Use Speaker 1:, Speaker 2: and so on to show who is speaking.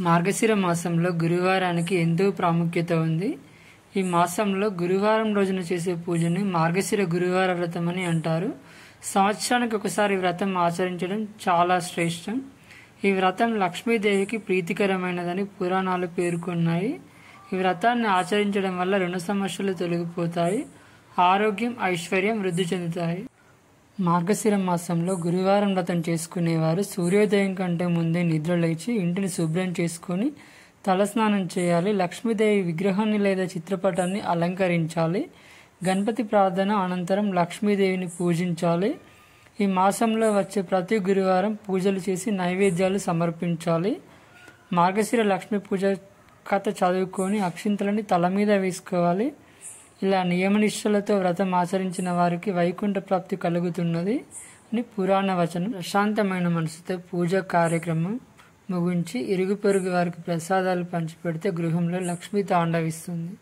Speaker 1: మార్గశిర మాసంలో గురువారానికి ఎంతో ప్రాముఖ్యత ఉంది. ఈ మాసంలో గురువారం రోజున చేసే పూజని మార్గశిర గురువార వ్రతం అని అంటారు. సంవత్సరానికి ఒకసారి వ్రతం ఆచరించడం చాలా శ్రేష్టం. ఈ వ్రతం లక్ష్మీదేవికి ప్రీతికరమైనదని పురాణాలు పేర్కొన్నాయి. ఈ వ్రతాన్ని ఆచరించడం వల్ల రుణ సమస్యలు తొలగిపోతాయి, ఆరోగ్యం ఐశ్వర్యం వృద్ధి చెందుతాయి. మార్గశిర మాసంలో గురువారం వ్రతం చేసుకునేవారు సూర్యోదయం కంటే ముందే నిద్ర లేచి ఇంటిని శుభ్రం చేసుకుని తలస్నానం చేయాలి. లక్ష్మీదేవి విగ్రహాన్ని లేదా చిత్రపటాన్ని అలంకరించాలి. గణపతి ప్రార్థన అనంతరం లక్ష్మీదేవిని పూజించాలి. ఈ మాసంలో వచ్చే ప్రతి గురువారం పూజలు చేసి నైవేద్యాలు సమర్పించాలి. మార్గశిర లక్ష్మీ పూజ కథ చదువుకొని అక్షింతలని తల మీద వేసుకోవాలి. ఇలా నియమనిష్టలతో వ్రతం ఆచరించిన వారికి వైకుంఠ ప్రాప్తి కలుగుతున్నది అని పురాణ వచనం. ప్రశాంతమైన మనసుతో పూజ కార్యక్రమం ముగించి ఇరుగు పొరుగు వారికి ప్రసాదాలు పంచిపెడితే గృహంలో లక్ష్మీ తాండవిస్తుంది.